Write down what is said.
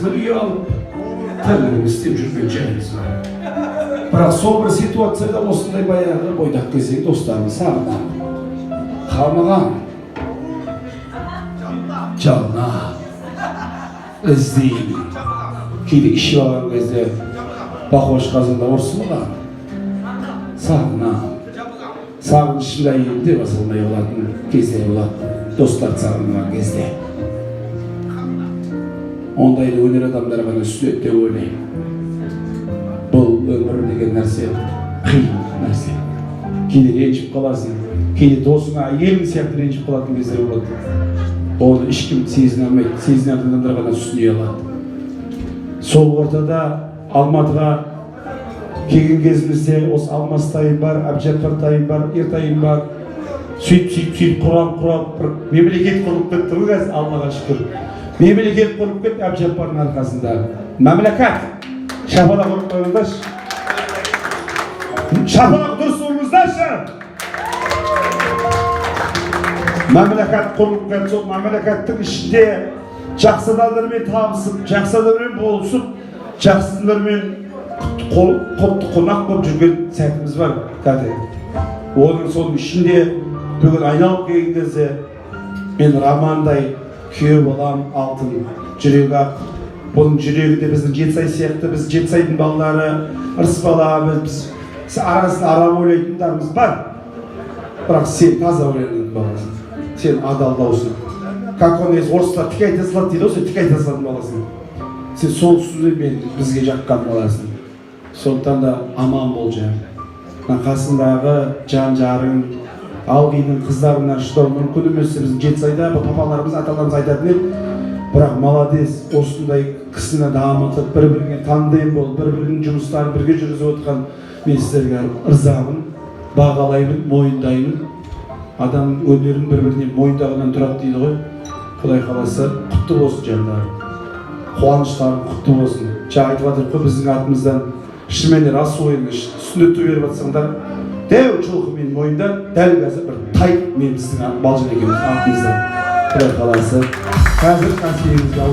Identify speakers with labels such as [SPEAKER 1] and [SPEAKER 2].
[SPEAKER 1] Кесімі үйе алып, тәлігін істеп жүрген жайымыз бар. Бірақ сол бір ситуацияда осындай баяғы бойдақ кезең достарын сағынам. Қамыған, жалына, іздеймін. Кейде ішіп алған кезде бақош қазында орсылған. Сағынам. Сағынышында енді басылмай болатын кезде болады. Достар сағынған кезде. Ондайды өнер адамдар ғана сүзеді деп ойлаймын. Бұл өмір деген нәрсе қиын нәрсе. Кейде ренжіп қаласың, кейде досыңа, әйелің сияқты ренжіп қалатын кездер болады. Оны ешкім сезіне алмайды, сезінетін адамдар ғана түсіне алады. Сол ортада Алматыға келген кезімізде осы Алмастайым бар, Әбжаппартайым бар, Ертайым бар. Сөйтіп құрап бір мемлекет құрып кетті ғой қазір, Аллаға шүкір. Мемлекет құрып кетті Әбжаппардың арқасында. Мемлекет! Шапалақ ұрып қойыңдаршы. Шапалақ дұрыс ұрыңыздаршы! Мемлекет құрып кетті, сол мемлекеттің ішінде жақсы адамдармен табысып, жақсы адамдармен болысып, жақсы адамдармен құтты қонақ болып жүрген сәтіміз бар. Оның соның ішінде бүгін айналып келген кезде мен романдай күйеу балам алтын жүрегі ақ. Бұның жүрегі де біздің Жетісай сияқты, біз Жетісайдың балалары, ырыс бала, біз арасында арам ойлайтындарымыз бар. Бірақ сен таза ойлайтын баласың, сен адалдаусың. Как он есть орыстар тік айта салады дейді, сен тік айта салатын баласың. Сен сол сөзбен бізге жаққан баласың. Сондықтан да аман бол жан. Қасындағы жан-жарың, алғының қыздарына шыдау мүмкін емес. Біздің Жетісайда папаларымыз, аталарымыз айтатын еді. Бірақ молодец, осындай кісіні дамытып, бір-біріне таңдайын болып, бір-бірінің жұмыстарын бірге жүргізіп отқан мен сіздерге ырзамын, бағалаймын, мойындаймын. Адам өнерін бір-біріне мойындағаннан тұрады дейді ғой. Құдай қаласа құтты болсын жандарым. Қуаныштарың құтты болсын. Жаңа айтып жатыр ғой біздің атымыздан шынымен рас ойын сүндетті беріп жатсаңдар, дәу чолқымен мойында дәл қазір бір тай мен біздің балжан екеуміз атымыздан. Құдай қаласа қазір қасиетімізді